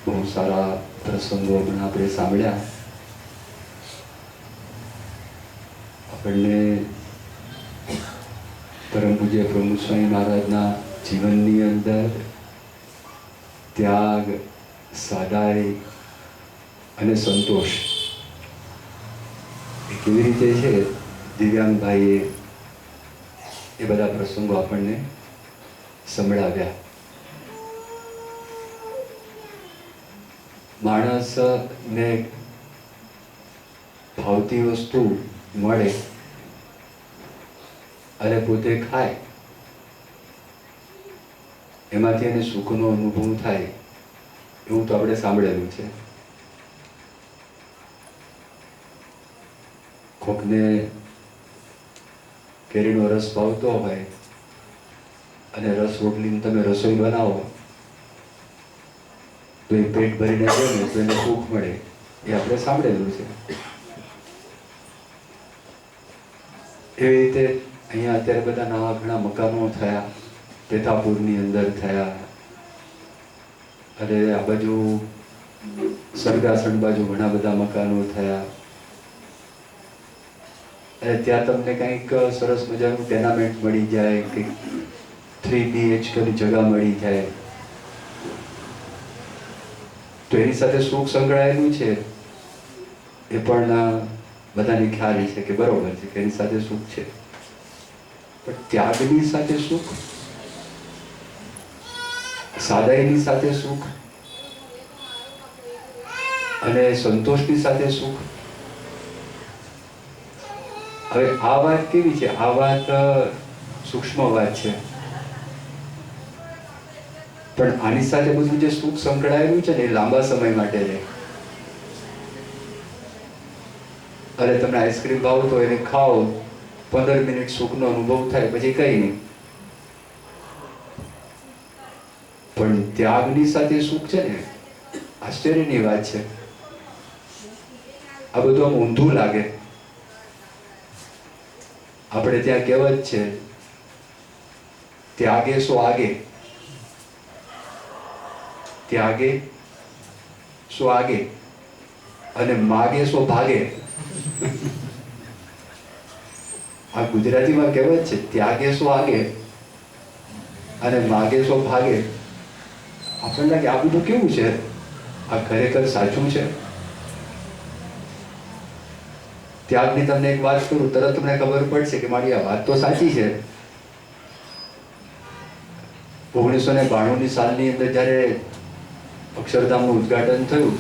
બહુ સારા પ્રસંગો પણ આપણે સાંભળ્યા. આપણને પરમ પૂજ્ય પ્રમુખ સ્વામી મહારાજના જીવનની અંદર ત્યાગ, સાદાઈ અને સંતોષ એ કેવી રીતે છે, દિવ્યાંગભાઈએ એ બધા પ્રસંગો આપણને સંભળાવ્યા. માણસને ભાવતી વસ્તુ મળે અને પોતે ખાય, એમાંથી એને સુખનો અનુભવ થાય, એવું તો આપણે સાંભળેલું છે. કોકને કેરીનો રસ ભાવતો હોય અને રસ રોટલીને તમે રસોઈ બનાવો તો એ પેટ ભરીને જમે તો એને સુખ મળે, એ આપણે સાંભળેલું છે. એવી રીતે અહીંયા અત્યારે બધા નવા ઘણા મકાનો થયા, પેથાપુરની અંદર થયા, અને આ બાજુ સરગાસણ બાજુ ઘણા બધા મકાનો થયા, અને ત્યાં તમને કંઈક સરસ મજાનું ટેનામેન્ટ મળી જાય, કંઈક 3 BHK ની જગા મળી જાય, તો એની સાથે સુખ સંકળાયેલું છે એ પણ બધાને ખ્યાલ છે કે બરોબર છે કે એની સાથે સુખ છે. પણ ત્યાગની સાથે સુખ, સાદાઈની સાથે સુખ અને સંતોષની સાથે સુખ, હવે આ વાત કેવી છે? આ વાત સૂક્ષ્મ વાત છે, પણ આની સાથે બધું જે સુખ સંકળાયેલું છે ને એ લાંબા સમય માટે રહે. અરે તમને આઈસ્ક્રીમ ભાવતો હોય એને ખાઓ, 15 મિનિટ સુખનો અનુભવ થાય, પછી કઈ નહીં. પણ ત્યાગની સાથે સુખ છે ને, આશ્ચર્યની વાત છે. આ બધું આમ ઊંધું લાગે. આપણે ત્યાં કહેવત છે, ત્યાગે સો આગે, ત્યાગે સો આગે અને માગે સો ભાગે. આ ગુજરાતીમાં કહેવત છે, ત્યાગે સો આગે અને માગે સો ભાગે. આપણને લાગે આ બધું કેવું છે? આ ખરેખર સાચું છે? ત્યાગની તમને એક વાત કરું, તરત તમને ખબર પડશે કે મારી આ વાત તો સાચી છે. 1992ની સાલની અંદર જ્યારે અક્ષરધામનું ઉદ્ઘાટન થયું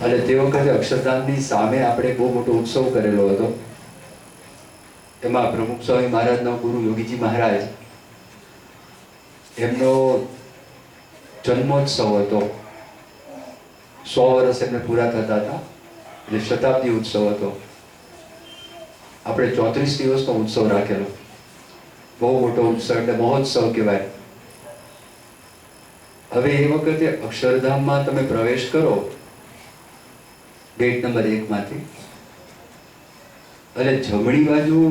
અને તે વખતે અક્ષરધામની સામે આપણે બહુ મોટો ઉત્સવ કરેલો હતો. એમાં પ્રમુખ સ્વામી મહારાજના ગુરુ યોગીજી મહારાજ, એમનો જન્મોત્સવ હતો. 100 વર્ષ એમને પૂરા થતા હતા, એટલે શતાબ્દી ઉત્સવ હતો. આપણે 34 દિવસનો ઉત્સવ રાખેલો, બહુ મોટો ઉત્સવ, એટલે મહોત્સવ કહેવાય. હવે એ વખતે અક્ષરધામમાં તમે પ્રવેશ કરો ગેટ નંબર 1 માંથી, અને જમણી બાજુ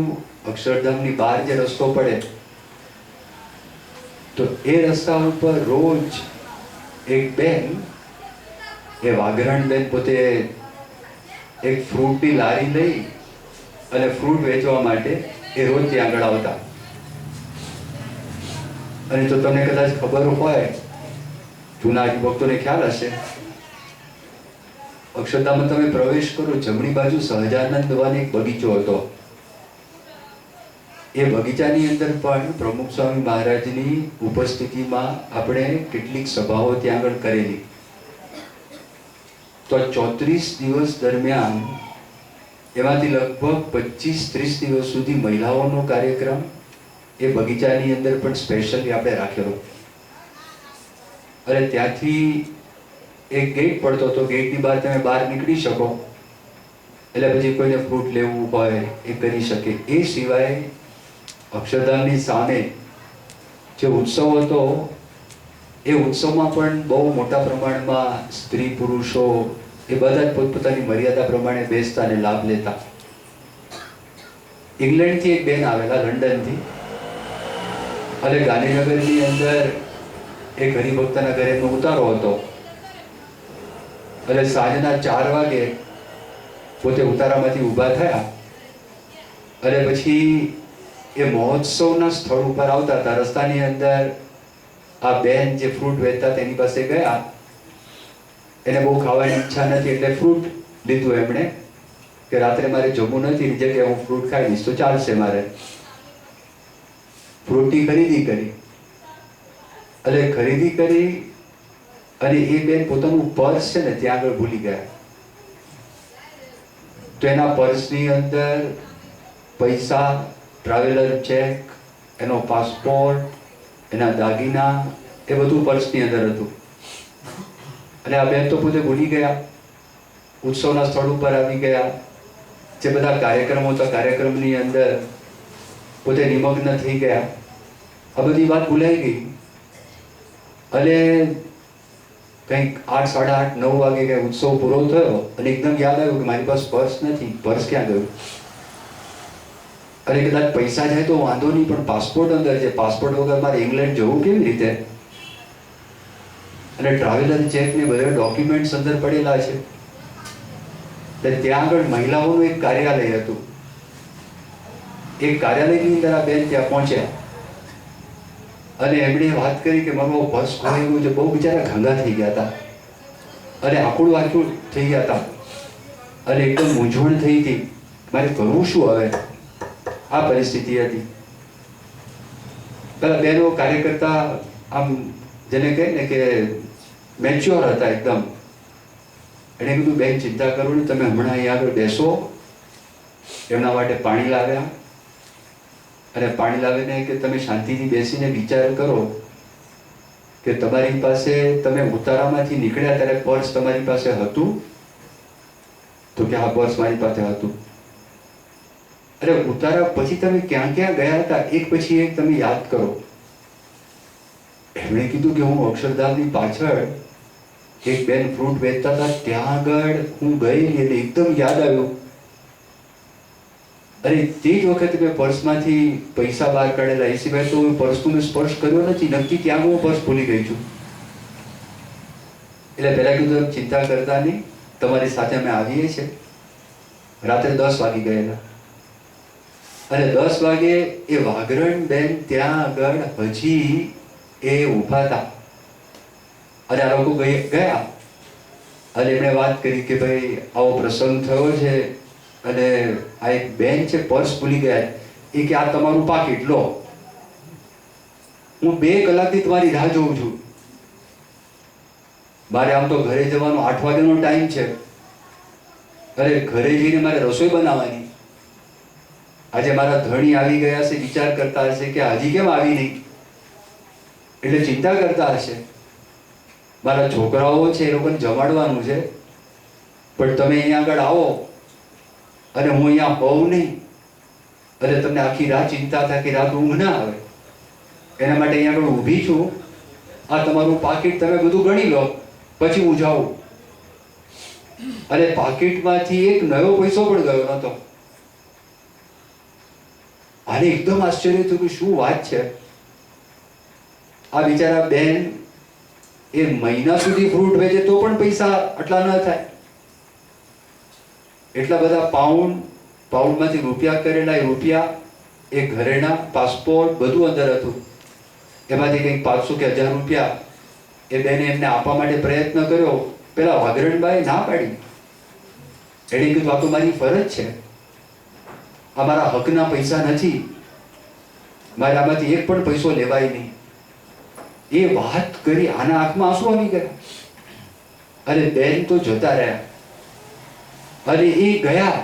અક્ષરધામની બહાર જે રસ્તો પડે, તો એ રસ્તા ઉપર રોજ એક બેન, એ વાઘરણ બેન પોતે એક ફ્રૂટની લારી લઈ અને ફ્રૂટ વેચવા માટે એ રોજ ત્યાં આગળ આવતા. અને જો તમને કદાચ ખબર હોય, જૂના ભક્તોને ખ્યાલ હશે, અક્ષરધામમાં તમે પ્રવેશ કરો, જમણી બાજુ સહજાનંદ દવાનો એક બગીચો હતો. એ બગીચાની અંદર પણ પ્રમુખ સ્વામી મહારાજની ઉપસ્થિતિમાં આપણે કેટલીક સભાઓ ત્યાં આગળ કરેલી. તો 34 દિવસ દરમિયાન એમાંથી લગભગ 25-30 દિવસ સુધી મહિલાઓનો કાર્યક્રમ એ બગીચાની અંદર પણ સ્પેશિયલી આપણે રાખેલો. અને ત્યાંથી એક ગેટ પડતો હતો, ગેટની બહાર તમે બહાર નીકળી શકો, એટલે પછી કોઈને ફ્રૂટ લેવું હોય એ કરી શકે. એ સિવાય અક્ષરધામની સામે જે ઉત્સવ હતો, એ ઉત્સવમાં પણ બહુ મોટા પ્રમાણમાં સ્ત્રી પુરુષો એ બધા જ પોતપોતાની મર્યાદા પ્રમાણે બેસતા અને લાભ લેતા. ઇંગ્લેન્ડથી એક બેન આવેલા, લંડનથી, અને ગાંધીનગરની અંદર એક હરિભક્તના ઘરે એમનો ઉતારો હતો. એટલે સાંજના 4 વાગે પોતે ઉતારામાંથી ઊભા થયા અને પછી એ મહોત્સવના સ્થળ ઉપર આવતા હતા. રસ્તાની અંદર આ બેન જે ફ્રૂટ વેચતા તેની પાસે ગયા. એને બહુ ખાવાની ઈચ્છા નથી એટલે ફ્રૂટ લીધું એમણે કે રાત્રે મારે જમવું નથી, એની જગ્યાએ હું ફ્રૂટ ખાઈ લઈશ તો ચાલશે મારે. ફ્રૂટની ખરીદી કરી એટલે ખરીદી કરી અને એ બેન પોતાનું પર્સ છે ને ત્યાં આગળ ભૂલી ગયા. તો એના પર્સની અંદર પૈસા, ટ્રાવેલર ચેક, એનો પાસપોર્ટ, એના દાગીના એ બધું પર્સની અંદર હતું. અને આ બેન તો પોતે ભૂલી ગયા. ઉત્સવના સ્થળ ઉપર આવી ગયા. જે બધા કાર્યક્રમો હતા કાર્યક્રમની અંદર પોતે નિમગ્ન થઈ ગયા. આ બધી વાત ભૂલાઈ ગઈ. અને કંઈક 8, 8:30, 9 વાગે કંઈ ઉત્સવ પૂરો થયો અને એકદમ યાદ આવ્યું કે મારી પાસે પર્સ નથી. પર્સ ક્યાં ગયું? અને કદાચ પૈસા જાય તો વાંધો નહીં, પણ પાસપોર્ટ અંદર છે. પાસપોર્ટ વગર મારે ઇંગ્લેન્ડ જવું કેવી રીતે? અને ટ્રાવેલર ચેક ને બધા ડોક્યુમેન્ટ્સ અંદર પડેલા છે. ત્યાં આગળ મહિલાઓનું એક કાર્યાલય હતું. એક કાર્યાલયની અંદર આ બેન ત્યાં પહોંચ્યા અને એમણે વાત કરી કે મારું પર્સ ખોવાઈ ગયું છે. બહુ બિચારા ઘાંગા થઈ ગયા હતા અને આકુડ વાકુડ થઈ ગયા હતા અને એકદમ મૂંઝવણ થઈ હતી. મારે કરવું શું હવે? આ પરિસ્થિતિ હતી. પેલા બેનો કાર્યકર્તા આમ જેને કહે ને કે મેચ્યોર હતા એકદમ. એણે કીધું બેન ચિંતા કરો ને, તમે હમણાં અહીં આગળ બેસો. એમના માટે પાણી લાવ્યા અને પાણી લાવીને કે તમે શાંતિથી બેસીને વિચાર કરો કે તમારી પાસે તમે ઉતારામાંથી નીકળ્યા ત્યારે પર્સ તમારી પાસે હતું? તો કે હા, પર્સ મારી પાસે હતું. અરે ઉતારા પછી તમે ક્યાં ક્યાં ગયા હતા એક પછી એક તમે યાદ કરો. એમણે કીધું કે હું અક્ષરધામની પાછળ એક બેન ફ્રૂટ વેચતા હતા ત્યાં આગળ હું ગઈ એટલે એકદમ યાદ આવ્યું. અરે તે જ વખતે મેં પર્સમાંથી પૈસા બહાર કાઢેલા. એ સિવાય તો પર્સનો મેં સ્પર્શ કર્યો નથી. નક્કી ત્યાં હું પર્સ ભૂલી ગઈ છું. એટલે પહેલા કીધું ચિંતા કરતા નહીં, તમારી સાથે અમે આવીએ છીએ. રાત્રે 10 વાગી ગયેલા અને 10 વાગે એ વાઘરણ બેન ત્યાં આગળ હજી એ ઊભા હતા. અને આ લોકો ગયા અને એમણે વાત કરી કે ભાઈ આવો પ્રસંગ થયો છે અને આ એક બેન છે પર્સ ભૂલી ગયા. એ કે આ તમારું પાકીટ લો, હું 2 કલાકથી તમારી રાહ જોઉં છું. મારે આમ તો ઘરે જવાનો 8 વાગ્યાનો ટાઈમ છે. અરે ઘરે જઈને મારે રસોઈ બનાવવાની. આજે મારા ધણી આવી ગયા હશે, વિચાર કરતા હશે કે હજી કેમ આવી નહીં, એટલે ચિંતા કરતા હશે. મારા છોકરાઓ છે એ લોકોને જમાડવાનું છે, પણ તમે અહીંયા આગળ આવો અને હું અહીંયા હોઉં નહીં અને તમને આખી રાત ચિંતા થાય કે રાત ઊંઘ ના આવે. એના માટે અહીંયા આગળ ઊભી છું. આ તમારું પાકીટ તમે બધું ગણી લો, પછી હું જાઉં. અને પાકીટમાંથી એક નવો પૈસો પણ ગયો નહોતો. આને એકદમ આશ્ચર્ય થયું કે શું વાત છે. આ બિચારા બેન એ મહિના સુધી ફ્રૂટ વેચે તો પણ પૈસા આટલા ન થાય. એટલા બધા પાઉન્ડમાંથી રૂપિયા કરેલા, એ રૂપિયા, એ ઘરેણા, પાસપોર્ટ બધું અંદર હતું. એમાંથી કંઈક 500 કે 1000 રૂપિયા એ બેને એમને આપવા માટે પ્રયત્ન કર્યો. પેલા વાઘરણબાઈ ના પાડી. એણે કીધું આ તો મારી ફરજ છે, આ મારા હકના પૈસા નથી, મારે આમાંથી એક પણ પૈસો લેવાય નહીં. એ વાત કરી આના આંખમાં આંસુ આવી ગયા અને બેન તો જતા રહ્યા. અને એ ગયા.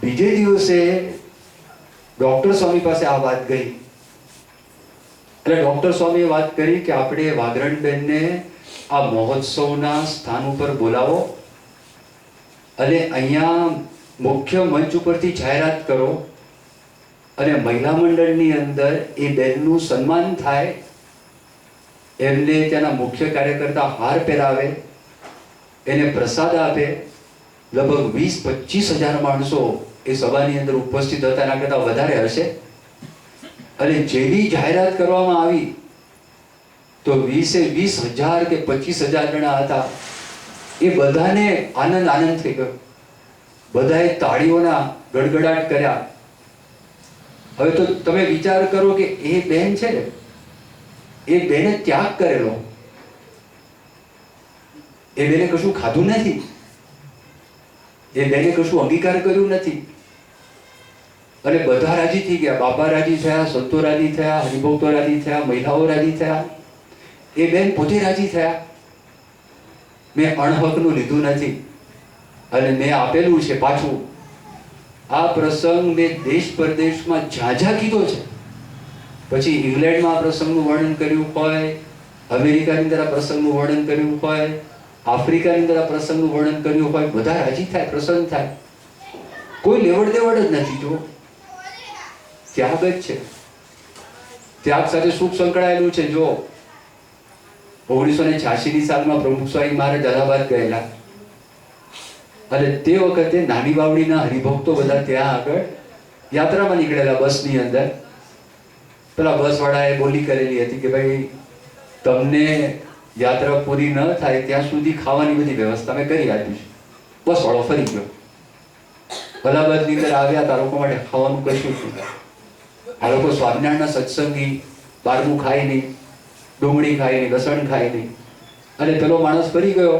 બીજે દિવસે ડોક્ટર સ્વામી પાસે આ વાત ગઈ. એટલે ડોક્ટર સ્વામીએ વાત કરી કે આપણે વાઘરણબેનને આ મહોત્સવના સ્થાન ઉપર બોલાવો અને અહીંયા મુખ્ય મંચ ઉપરથી જાહેરાત કરો અને મહિલા મંડળની અંદર એ બેનનું સન્માન થાય. એમને ત્યાંના મુખ્ય કાર્યકર્તા હાર પહેરાવે, એને પ્રસાદ આપે. લગભગ 20-25 હજાર માણસો એ સભાની અંદર ઉપસ્થિત હતા, એના કરતાં વધારે હશે. અને જેવી જાહેરાત કરવામાં આવી તો 20,000 કે 25,000 જણા હતા. એ બધાને આનંદ થઈ ગયો. બધાએ તાળીઓના ગડગડાટ કર્યા. હવે તો તમે વિચાર કરો કે એ બેન છે ને, એ બેને ત્યાગ કરેલો. એ બેને કશું ખાધું નથી, એ બેને કશું અંગીકાર કર્યું નથી, અને બધા રાજી થઈ ગયા. બાપા રાજી થયા, સંતો રાજી થયા, હરિભક્તો રાજી થયા, મહિલાઓ રાજી થયા, એ બેન પોતે રાજી થયા. મેં અણહકનું લીધું નથી અને મેં આપેલું છે પાછું. આ પ્રસંગ મેં દેશ પરદેશમાં ઝાઝા કીધો છે. પછી ઇંગ્લેન્ડમાં આ પ્રસંગનું વર્ણન કર્યું હોય, અમેરિકાની અંદર આ પ્રસંગનું વર્ણન કર્યું હોય, આફ્રિકાની અંદર આ પ્રસંગનું વર્ણન કર્યું હોય. બધા રાજી થાય, પ્રસન્ન થાય. કોઈ લેવડ દેવડ જ નથી. જો ત્યાગ જ છે. ત્યાગ સાથે સુખ સંકળાયેલું છે. જો 1986ની સાલમાં પ્રમુખ સ્વામી મહારાજ અલ્હાબાદ ગયેલા, અને તે વખતે નાની બાવડીના હરિભક્તો બધા ત્યાં આગળ યાત્રામાં નીકળેલા બસની અંદર. પેલા બસવાળાએ બોલી કરેલી હતી કે ભાઈ તમને યાત્રા પૂરી ન થાય ત્યાં સુધી ખાવાની બધી વ્યવસ્થા મેં કરી આપીશ. બસવાળો ફરી ગયો. અલ્હાબાદની અંદર આવ્યા તો આ લોકો માટે ખાવાનું કશું જ. આ લોકો સ્વામિનારાયણના સત્સંગી, બારમું ખાય નહીં, ડુંગળી ખાય નહીં, લસણ ખાય નહીં. અને પેલો માણસ ફરી ગયો.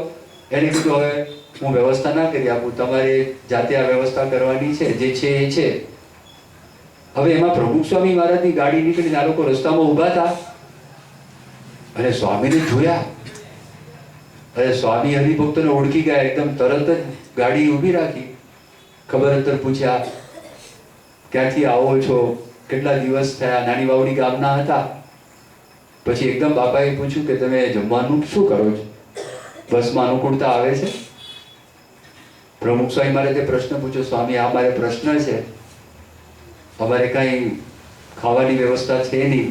એને કીધું હવે હું વ્યવસ્થા ના કરી આપું, તમારે જાતે આ વ્યવસ્થા કરવાની છે, જે છે એ છે. હવે એમાં પ્રમુખ સ્વામી મહારાજની ગાડી નીકળીને આ લોકો રસ્તામાં ઊભા હતા અને સ્વામીને જોયા. અને સ્વામી હરિભક્તોને ઓળખી ગયા. એકદમ તરત જ ગાડી ઊભી રાખી, ખબર અંતર પૂછ્યા, ક્યાંથી આવો છો, કેટલા દિવસ થયા. નાની વાવડી ગામના હતા. પછી એકદમ બાપાએ પૂછ્યું કે તમે જમવાનું શું કરો છો, બસમાં અનુકૂળતા આવે છે? પ્રમુખ સ્વામી મહારાજે પ્રશ્ન પૂછ્યો, સ્વામી આ મારે પ્રશ્ન છે, અમારે કાંઈ ખાવાની વ્યવસ્થા છે નહીં,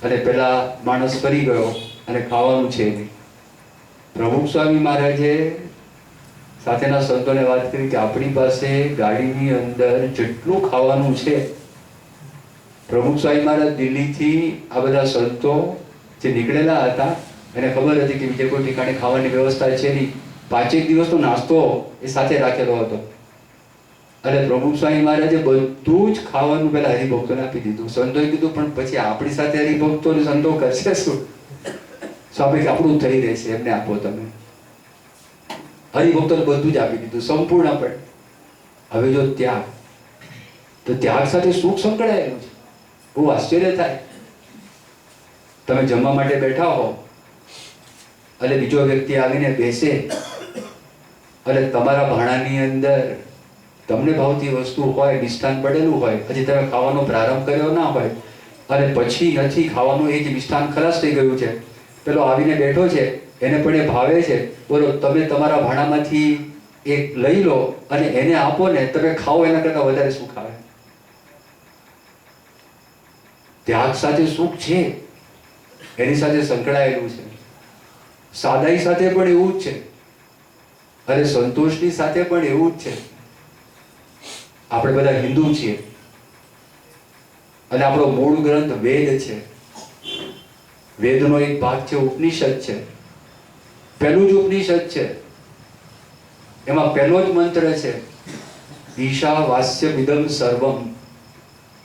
અને પેલા માણસ ફરી ગયો અને ખાવાનું છે નહીં. પ્રમુખ સ્વામી મહારાજે સાથેના સંતોને વાત કરી કે આપણી પાસે ગાડીની અંદર જેટલું ખાવાનું છે. પ્રમુખ સ્વામી મહારાજ દિલ્હીથી આ બધા સંતો જે નીકળેલા હતા એને ખબર હતી કે બીજે કોઈ ઠેકાણે ખાવાની વ્યવસ્થા છે નહીં. 5 દિવસનો નાસ્તો એ સાથે રાખેલો હતો. અને પ્રમુખ સ્વામી મહારાજે બધું જ ખાવાનું પેલા હરિભક્તોને આપી દીધું. સંતોએ કીધું પણ પછી આપણી સાથે હરિભક્તોને સંતો કરશે શું? સ્વામી આપણું થઈ રહેશે, એમને આપો તમે. હરિભક્તોને બધું જ આપી દીધું સંપૂર્ણપણે. હવે જો ત્યાગ, તો ત્યાગ સાથે સુખ સંકળાયેલું છે. બહુ આશ્ચર્ય થાય. તમે જમવા માટે બેઠા હો અને બીજો વ્યક્તિ આવીને બેસે અને તમારા ભાણાની અંદર તમને ભાવતી વસ્તુ હોય, મિષ્ટાન પડેલું હોય, હજી તમે ખાવાનો પ્રારંભ કર્યો ના હોય, અને પછી નથી ખાવાનું, એ જ મિષ્ટાન ખલાસ થઈ ગયું છે, પેલો આવીને બેઠો છે, એને પણ એ ભાવે છે, બોલો તમે તમારા ભાણામાંથી એક લઈ લો અને એને આપો ને, તમે ખાઓ એના કરતાં વધારે સુખ આવે. ત્યાગ સાથે સુખ છે, એની સાથે સંકળાયેલું છે. સાદાઈ સાથે પણ એવું જ છે, અને સંતોષની સાથે પણ એવું જ છે. આપણે બધા હિન્દુ છીએ અને આપણો મૂળ ગ્રંથ વેદ છે. વેદનો એક ભાગ છે ઉપનિષદ છે. પહેલું જ ઉપનિષદ છે. એમાં પહેલો જ મંત્ર છે, ઈશા વાસ્યમિદં સર્વમ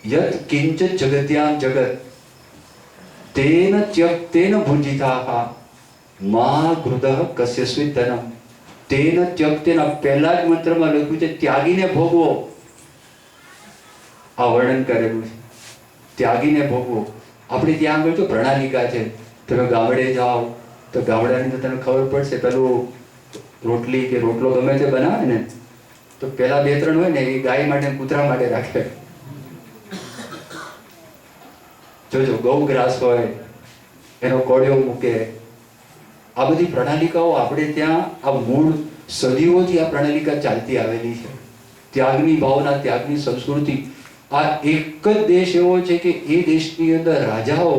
યત કિંચ જગત્યામ જગત તેન ત્યક્તેન ભુંજિતાઃ મા ઘૃતઃ કસ્યસ્મિ ધનમ. તેન ત્યક્તેન, પહેલા જ મંત્રમાં લખ્યું છે ત્યાગીને ભોગવો. આ વર્ણન કરેલું છે, ત્યાગીને ભોગવો. આપણે ત્યાં આગળ જો પ્રણાલિકા છે, તમે ગામડે જાઓ તો ગામડાની અંદર તમને ખબર પડશે, પેલું રોટલી કે રોટલો ગમે તે બનાવે ને તો પેલા 2-3 હોય ને એ ગાય માટે, કૂતરા માટે રાખે. જોજો ગૌ ગ્રાસ હોય એનો કોળિયો મૂકે. આ બધી પ્રણાલિકાઓ આપણે ત્યાં આ મૂળ સદીઓથી આ પ્રણાલિકા ચાલતી આવેલી છે. ત્યાગની ભાવના, ત્યાગની સંસ્કૃતિ. આ એક જ દેશ એવો છે કે એ દેશની અંદર રાજાઓ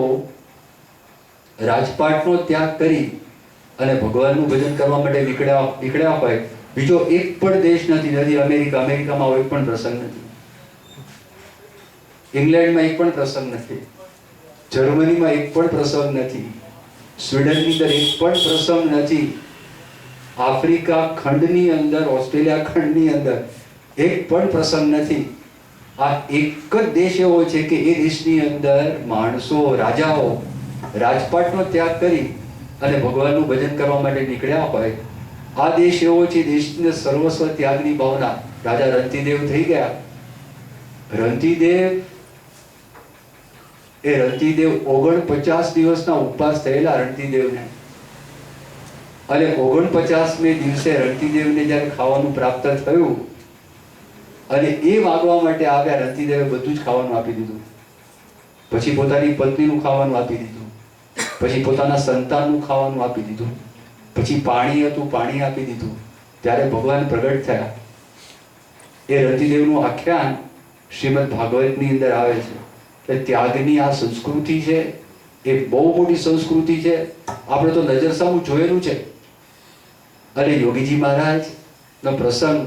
રાજપાટનો ત્યાગ કરી અને ભગવાનનું ભજન કરવા માટે નીકળ્યા હોય. બીજો એક પણ દેશ નથી. અમેરિકામાં હોય પણ પ્રસંગ નથી. ઇંગ્લેન્ડમાં એક પણ પ્રસંગ નથી, જર્મનીમાં એક પણ પ્રસંગ નથી, સ્વીડનની અંદર એક પણ પ્રસંગ નથી, આફ્રિકા ખંડની અંદર, ઓસ્ટ્રેલિયા ખંડની અંદર એક પણ પ્રસંગ નથી. આ એક જ દેશ એવો છે કે એ દેશની અંદર માણસો, રાજાઓ રાજપાટનો ત્યાગ કરી અને ભગવાનનું ભજન કરવા માટે નીકળ્યા હોય. આ દેશ એવો છે, દેશને સર્વસ્વ ત્યાગની ભાવના. રાજા રંતીદેવ થઈ ગયા. રંતીદેવ 49 દિવસના ઉપવાસ થયેલા રંતીદેવને, અને 49મે દિવસે રંતીદેવને જ્યારે ખાવાનું પ્રાપ્ત થયું અને એ માગવા માટે આવ્યા, રંતીદેવે બધું જ ખાવાનું આપી દીધું. પછી પોતાની પત્નીનું ખાવાનું આપી દીધું, પછી પોતાના સંતાનનું ખાવાનું આપી દીધું, પછી પાણી હતું પાણી આપી દીધું. ત્યારે ભગવાન પ્રગટ થયા. એ રંતીદેવનું આખ્યાન શ્રીમદ ભાગવતની અંદર આવે છે. એટલે ત્યાગની આ સંસ્કૃતિ છે, એ બહુ મોટી સંસ્કૃતિ છે. આપણે તો નજર સામું જોયેલું છે. અને યોગીજી મહારાજનો પ્રસંગ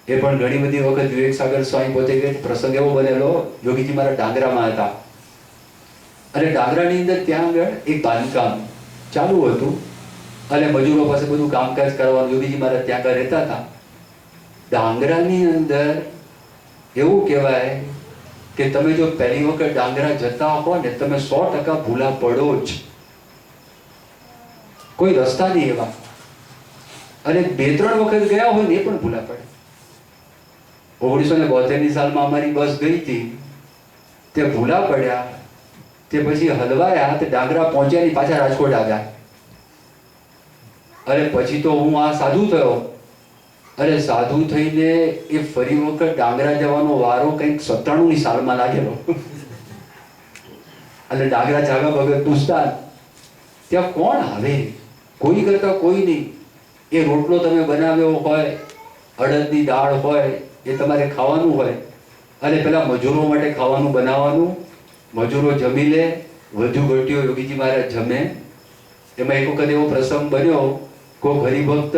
એ પણ ઘણી બધી વખત વિવેક સાગર સ્વામી પોતે કહે છે, પ્રસંગ એવો બનેલો, યોગીજી મહારાજ ડાંગરામાં હતા અને ડાંગરાની અંદર ત્યાં આગળ એક બાંધકામ ચાલુ હતું અને મજૂરો પાસે બધું કામકાજ કરવાનું. યોગીજી મહારાજ ત્યાં આગળ રહેતા હતા. ડાંગરાની અંદર એવું કહેવાય કે તમે જો પહેલી વખત ડાંગરા જતા હો ને, તમે 100% ભૂલા પડો જ. કોઈ રસ્તા નહીં એવા. અને 2-3 વખત ગયા હોય ને એ પણ ભૂલા પડે. 1972ની સાલમાં અમારી બસ ગઈ હતી, તે ભૂલા પડ્યા, તે પછી હલવાયા, તે ડાંગરા પહોંચ્યા નહીં, પાછા રાજકોટ આવ્યા. અને પછી તો હું આ સાધુ થયો, અને સાધુ થઈને એ ફરી વખત ડાંગરા જવાનો વારો કંઈક 97ની સાલમાં લાગેલો. અને ડાંગરા જાગા વગર પૂછતા ત્યાં કોણ આવે, કોઈ કરતા કોઈ નહીં. એ રોટલો તમે બનાવ્યો હોય, અડદની દાળ હોય, એ તમારે ખાવાનું હોય, અને પેલા મજૂરો માટે ખાવાનું બનાવવાનું. મજૂરો જમી લે, વધુ ઘટ્યો યોગીજી મહારાજ જમે. એમાં એક વખત એવો પ્રસંગ બન્યો, કોઈ હરિભક્ત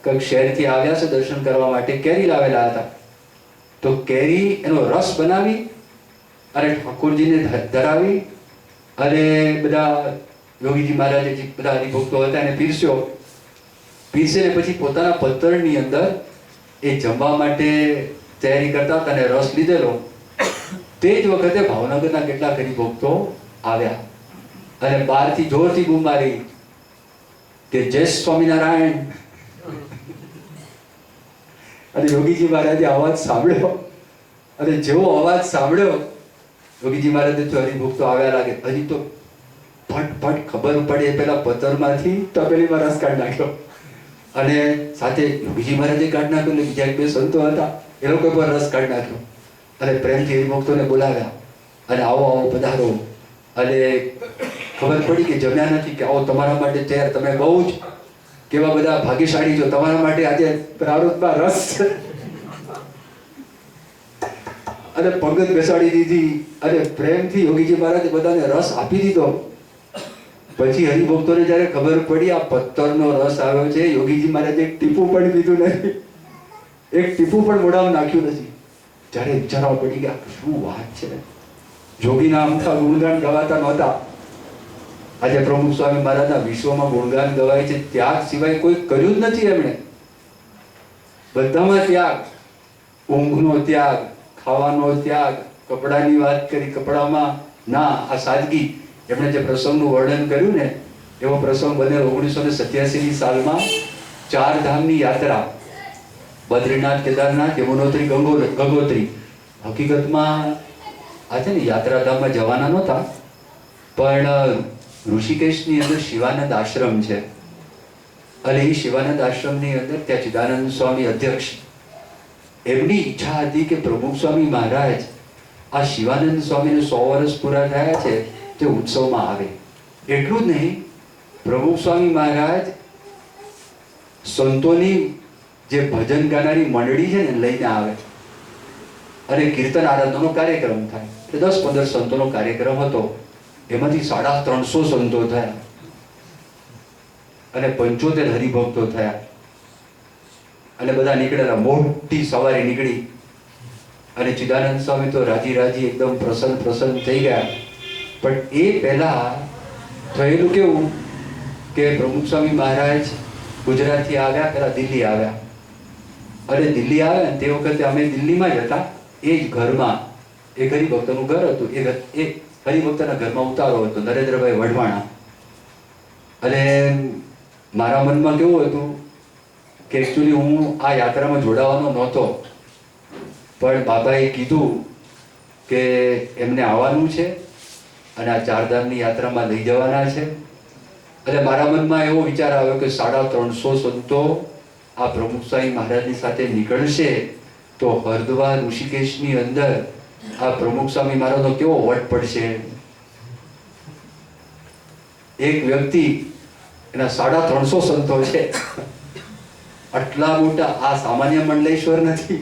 કંઈક શહેરથી આવ્યા છે દર્શન કરવા માટે, કેરી લાવેલા હતા. તો કેરી એનો રસ બનાવી અને ઠાકોરજીને ધરાવી અને બધા યોગીજી મહારાજે જે બધા હરિભક્તો હતા એને પીરસ્યો. પીરસે પછી પોતાના પત્તરની અંદર એ જમવા માટે તૈયારી કરતા હતા અને રસ લીધેલો. તે જ વખતે ભાવનગરના કેટલાક હરિભક્તો આવ્યા અને બહારથી જોરથી બૂમ મારી કે જય સ્વામિનારાયણ. અને યોગીજી મહારાજે અવાજ સાંભળ્યો, અને જેવો અવાજ સાંભળ્યો, યોગીજી મહારાજે તો હરિભક્તો આવ્યા લાગે. હજી તો ફટ ખબર પડે પેલા પત્તરમાંથી તપેલીમાં રસ કાઢી નાખ્યો. અને સાથે યોગીજી મહારાજે કાઢી નાખ્યો, એટલે બીજા 2 સંતો હતા એ લોકો પણ રસ કાઢી નાખ્યો. અને પ્રેમથી હરિભક્તોને બોલાવ્યા અને આવો આવો પધારો. અને ખબર પડી કે જમ્યા નથી, કે આવો તમારા માટે તૈયાર, તમે બહુ જ કેવા બધા ભાગ્યશાળી છો, તમારા માટે આજે પ્રારબ્ધમાં રસ છે. અને પંગત બેસાડી દીધી અને પ્રેમથી યોગીજી મહારાજે બધાને રસ આપી દીધો. પછી હરિભક્તોને જ્યારે ખબર પડી આ પત્તરનો રસ આવ્યો છે, યોગીજી મહારાજે એક ટીપું પણ પીધું નથી, એક ટીપું પણ મોઢામાં નાખ્યું નથી. જ્યારે વિચારવા પડી ગયા શું વાત છે. જોગીના અમથા ગુણગાન ગવાતા નહોતા. આજે પ્રમુખ સ્વામી મહારાજના વિશ્વમાં ગુણગાન ગવાય છે. ત્યાગ સિવાય કોઈ કર્યું જ નથી એમણે. બધામાં ત્યાગ, ઊંઘનો ત્યાગ, ખાવાનો ત્યાગ, કપડાની વાત કરી, કપડામાં ના, આ સાદગી. એમણે જે પ્રસંગનું વર્ણન કર્યું ને, એવો પ્રસંગ બનેલો 1987ની સાલમાં 4 ધામની યાત્રા, બદ્રીનાથ, કેદારનાથ, યમુનોત્રી, ગંગોત્રી. હકીકતમાં આ છે ને યાત્રાધામમાં જવાના નહોતા, પણ ઋષિકેશની અંદર શિવાનંદ આશ્રમ છે અને એ શિવાનંદ આશ્રમની અંદર ત્યાં ચિદાનંદ સ્વામી અધ્યક્ષ. એમની ઈચ્છા હતી કે પ્રમુખ સ્વામી મહારાજ આ શિવાનંદ સ્વામીને 100 વર્ષ પૂરા થયા છે તે ઉત્સવમાં આવે. એટલું જ નહીં, પ્રમુખ સ્વામી મહારાજ સંતોની જે ભજન ગાનારી મંડળી છે ને લઈને આવે અને કીર્તન આરાધનાનો કાર્યક્રમ થાય. એટલે 10-15 સંતોનો કાર્યક્રમ હતો. એમાંથી 350 સંતો થયા અને 75 હરિભક્તો થયા. અને બધા નીકળેલા, મોટી સવારી નીકળી અને ચિદાનંદ સ્વામી તો રાજી રાજી એકદમ પ્રસન્ન થઈ ગયા. પણ એ પહેલા થયેલું કેવું કે પ્રમુખ સ્વામી મહારાજ ગુજરાતથી આવ્યા, પહેલા દિલ્હી આવ્યા. અને દિલ્હી આવ્યા ને તે વખતે અમે દિલ્હીમાં જ હતા. એ જ ઘરમાં, એ હરિભક્તનું ઘર હતું, એ હરિભક્તના ઘરમાં ઉતારો હતો, નરેન્દ્રભાઈ વઢવાણા. અને મારા મનમાં કેવું હતું કે એકચ્યુઅલી હું આ યાત્રામાં જોડાવાનો નહોતો, પણ બાબાએ કીધું કે એમને આવવાનું છે અને આ ચારધામની યાત્રામાં લઈ જવાના છે. એટલે મારા મનમાં એવો વિચાર આવ્યો કે 350 સંતો આ પ્રમુખ સ્વામી મહારાજની સાથે નીકળશે તો હરદ્વાર ઋષિકેશની અંદર આ પ્રમુખ સ્વામી મહારાજનો કેવો વટ પડશે. એક વ્યક્તિ એના 350 સંતો છે. આટલા મોટા, આ સામાન્ય મંડલેશ્વર નથી,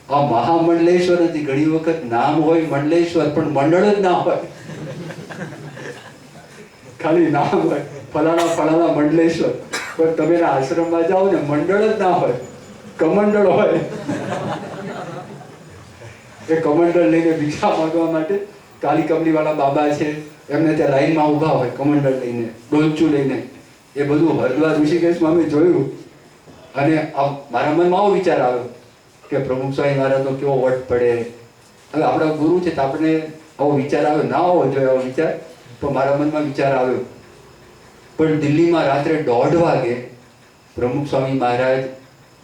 આ મહામંડલેશ્વર નથી. ઘણી વખત નામ હોય મંડલેશ્વર, પણ મંડળ જ ના હોય, ખાલી નામ હોય ફલાણા મંડલેશ્વર. પણ તમે આશ્રમમાં જાઓ ને, મંડળ જ ના હોય, કમંડળ હોય. એ કમંડળ લઈને ભિક્ષા માંગવા માટે કાલી કમલી વાળા બાબા છે, એમને ત્યાં લાઈનમાં ઊભા હોય કમંડળ લઈને, ડોલચું લઈને. એ બધું હરદ્વાર ઋષિકેશમાં અમે જોયું. અને મારા મનમાં આવો વિચાર આવ્યો કે પ્રમુખ સ્વામી મહારાજનો કેવો વટ પડે. હવે આપણા ગુરુ છે તો આપણે આવો વિચાર આવ્યો, ના હોવો જોઈએ આવો વિચાર, પણ મારા મનમાં વિચાર આવ્યો. પણ દિલ્હીમાં રાત્રે 1:30 વાગે પ્રમુખ સ્વામી મહારાજ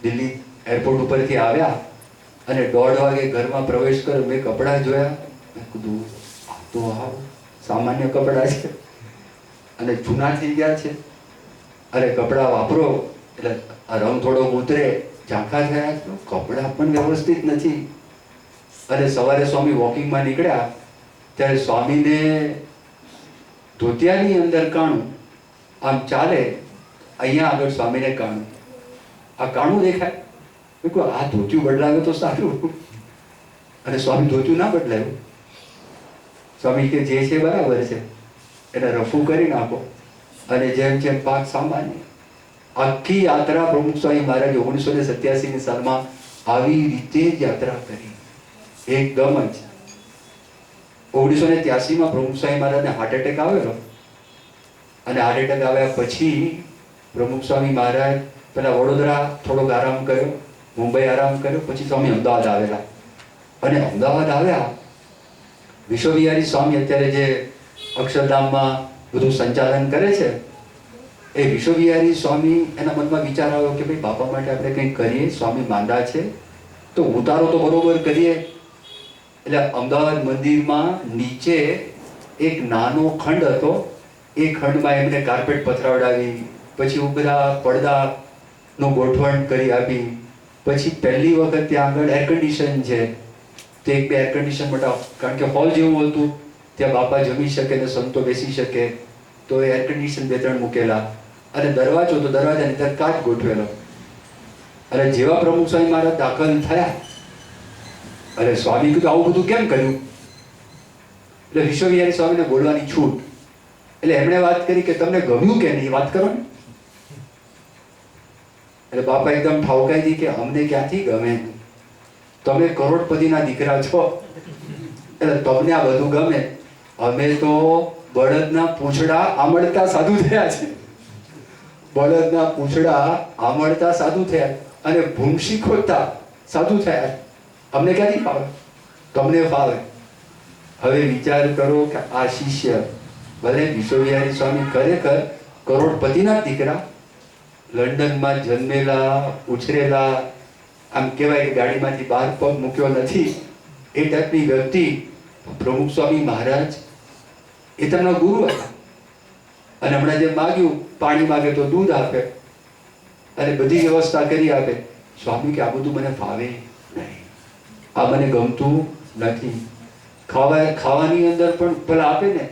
દિલ્હી એરપોર્ટ ઉપરથી આવ્યા અને 1:30 વાગે ઘરમાં પ્રવેશ કર્યો. મેં કપડાં જોયા, મેં કીધું આ તો સામાન્ય કપડાં છે અને જૂના થઈ ગયા છે. અરે કપડાં વાપરો એટલે આ રંગ થોડો ઉતરે, ઝાંખા થયા, કપડાં પણ વ્યવસ્થિત નથી. અને સવારે સ્વામી વોકિંગમાં નીકળ્યા ત્યારે સ્વામીને ધોતિયાની અંદર કાણું, આમ ચાલે અહીંયા આગળ સ્વામીને કાણું, આ કાણું દેખાય. મેં કહ્યું આ ધોતિયું બદલાવે તો સારું. અને સ્વામી ધોતિયું ના બદલાયું. સ્વામી કે જે છે બરાબર છે, એને રફું કરી નાખો અને જેમ જેમ પાક સામાન્ય. આખી યાત્રા પ્રમુખ સ્વામી મહારાજે 1987ની સાલમાં આવી રીતે જ યાત્રા કરી, એકદમ જ. 1983માં પ્રમુખ સ્વામી મહારાજને હાર્ટ એટેક આવેલો. અને હાર્ટ એટેક આવ્યા પછી પ્રમુખ સ્વામી મહારાજ પેલા વડોદરા થોડોક આરામ કર્યો, મુંબઈ આરામ કર્યો, પછી સ્વામી અમદાવાદ આવેલા. અને અમદાવાદ આવ્યા, વિશ્વવિહારી સ્વામી અત્યારે જે અક્ષરધામમાં બધું સંચાલન કરે છે, એ વિશ્વવિહારી સ્વામી, એના મનમાં વિચાર આવ્યો કે ભાઈ બાપા માટે આપણે કંઈક કરીએ, સ્વામી માંદા છે તો ઉતારો તો બરોબર કરીએ. એટલે અમદાવાદ મંદિરમાં નીચે એક નાનો ખંડ હતો, એ ખંડમાં એમને કાર્પેટ પથરાવડાવી, પછી બધા પડદાનું ગોઠવણ કરી આપી. પછી પહેલી વખત ત્યાં આગળ એર કન્ડિશન છે, તો 1-2 એર કન્ડિશન મોટા, કારણ કે હોલ જેવું હતું, ત્યાં બાપા જમી શકે ને સંતો બેસી શકે, તો એર કન્ડિશન 2-3 મૂકેલા. અને દરવાજો તો દરવાજાની અંદર કાચ ગોઠવેલો. અને જેવા પ્રમુખ સ્વામી મહારાજ દાખલ થયા, અરે સ્વામી કીધું આવું બધું કેમ કર્યું? એટલે વિશ્વવિહારી સ્વામીને બોલવાની છૂટ. એટલે એમણે વાત કરી કે તમને ગમ્યું કે નહીં, વાત કરો ને. એટલે બાપા એકદમ ઠાવકાઈ દી કે અમને ક્યાંથી ગમે, તમે કરોડપતિના દીકરા છો એટલે તમને આ બધું ગમે. અમે તો બળદના પૂંછડા આમળતા સાધુ થયા છે, બળદના પૂંછડા આમળતા સાધુ થયા અને ભૂંગશી ખોદતા સાધુ થયા. અમને ક્યાંથી ફાવે, તમને ફાવે. હવે વિચાર કરો કે આ શિષ્ય, ભલે વિશ્વવિહારી સ્વામી ખરેખર કરોડપતિના દીકરા, લંડનમાં જન્મેલા, ઉછરેલા, આમ કહેવાય કે ગાડીમાંથી બહાર પગ મૂક્યો નથી, એ ટાઈપની વ્યક્તિ પ્રમુખ સ્વામી મહારાજ એ તેમના ગુરુ હતા. અને હમણાં જે માગ્યું, પાણી માગે તો દૂધ આપે અને બધી વ્યવસ્થા કરી આપે. સ્વામી કે આ બધું મને ફાવે નહીં, આ મને ગમતું નથી. ખાવાની અંદર પણ ભલે આપે ને,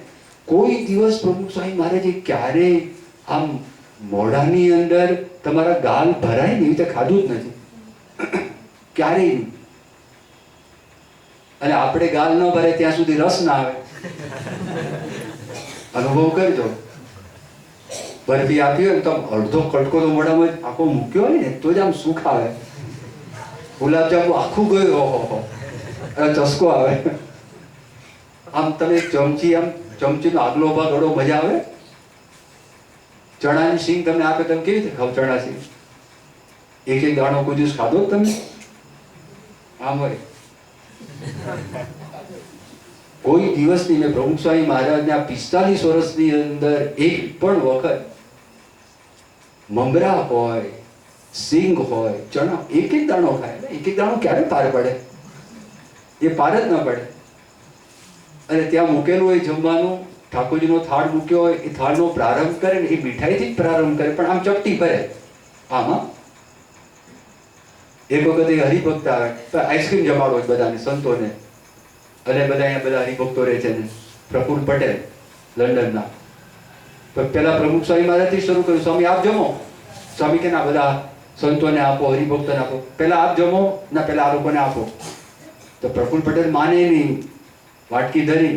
કોઈ દિવસ પ્રમુખ સ્વામી મહારાજે ક્યારેય આમ મોઢાની અંદર તમારા ગાલ ભરાય ને એવી રીતે ખાધું જ નથી, ક્યારેય નહીં. અને આપણે ગાલ ન ભરે ત્યાં સુધી રસ ના આવે. અનુભવ કરજો. બરફી આપી હોય ને તો અડધો કટકો તો મોઢામાં આખો મૂક્યો હોય ને તો જ આમ સુખ આવે. ગુલાબજાંબુ આખું ગયું, ઓહો, ચસ્કો આવે. આમ તમે ચમચી આમ ચમચીનો આગલો ભાગ અડો, મજા આવે. ચણાની સિંગ તમને આપે, તમે કેવી રીતે ખાવ ચણા સિંગ? એક એક દાણો કોઈ દિવસ ખાધો તમે? આમ હોય. કોઈ દિવસની મેં પ્રમુખ સ્વામી મહારાજના 45 વર્ષની અંદર એક પણ વખત મમરા હોય, સિંગ હોય, ચણા એક એક દાણો ખાય. એક એક દાણો ક્યારે પાર પડે? એ પાર જ ન પડે. અને ત્યાં મૂકેલું હોય જમવાનું, ઠાકોરજીનો થાળ મૂક્યો હોય, એ થાળનો પ્રારંભ કરે ને એ મીઠાઈથી જ પ્રારંભ કરે, પણ આમ ચપટી ભરે આમાં. એક વખત એ હરિભક્ત આવે તો આઈસ્ક્રીમ જમાડો જ બધાને, સંતોને, અને બધા અહીંયા બધા હરિભક્તો રહે છે ને, પ્રફુલ્લ પટેલ લંડનના. તો પેલા પ્રમુખ સ્વામી મહારાજથી શરૂ કર્યું, સ્વામી આપ જમો. સ્વામી કે ના, બધા સંતોને આપો, હરિભક્તોને આપો. પેલા આપ જમો ના, પેલા આ લોકોને આપો. તો પ્રફુલ્લ પટેલ માને નહીં, વાટકી ધરી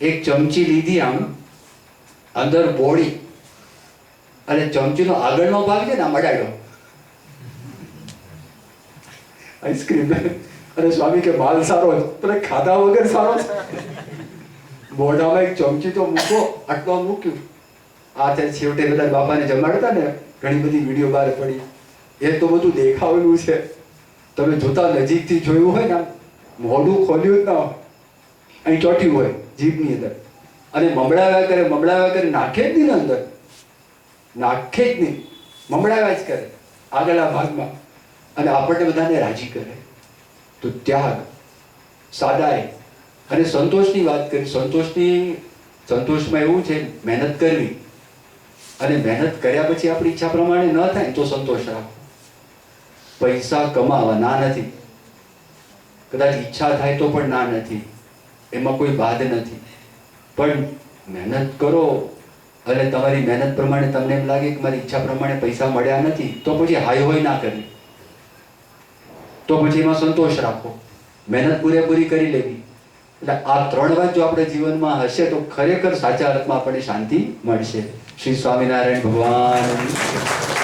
એક ચમચી લીધી, આમ અંદર બોળી, અને ચમચીનો આગળનો ભાગ છે ને આમ અડાડ્યો આઈસ્ક્રીમ. અને સ્વામી કે માલ સારો છે, પણ ખાધા વગર સારો છે. મોઢામાં એક ચમચી તો મૂકો, આટલો મૂક્યું. આ તે છેવટે બધા બાપાને જમાડતા ને, ઘણી બધી વિડીયો બહાર પડી. એ તો બધું દેખાવેલું છે, તમે જોતા નજીકથી જોયું હોય ને, મોઢું ખોલ્યું જ ના હોય, અહીં ચોટ્યું હોય જીભની અંદર, અને મમડાવ્યા કરે, નાખે જ નહીં અંદર, નાખે જ નહીં, મમડાવ્યા જ કરે આગળના ભાગમાં, અને આપણને બધાને રાજી કરે. તો ત્યાગ, સાદાઈ અને સંતોષની વાત કરી. સંતોષમાં એવું છે, મહેનત કરવી, અને મહેનત કર્યા પછી આપણી ઈચ્છા પ્રમાણે ન થાય તો સંતોષ રાખો. પૈસા કમાવા ના નથી, કદાચ ઈચ્છા થાય તો પણ ના નથી, એમાં કોઈ બાદ નથી. પણ મહેનત કરો અને તમારી મહેનત પ્રમાણે તમને એમ લાગે કે મારી ઈચ્છા પ્રમાણે પૈસા મળ્યા નથી, તો પછી હાય હોય ના કરવી, તો પછી એમાં સંતોષ રાખો, મહેનત પૂરેપૂરી કરી લેવી. એટલે આ 3 વાત જો આપણે જીવનમાં હશે તો ખરેખર સાચા અર્થમાં આપણને શાંતિ મળશે. શ્રી સ્વામિનારાયણ ભગવાન.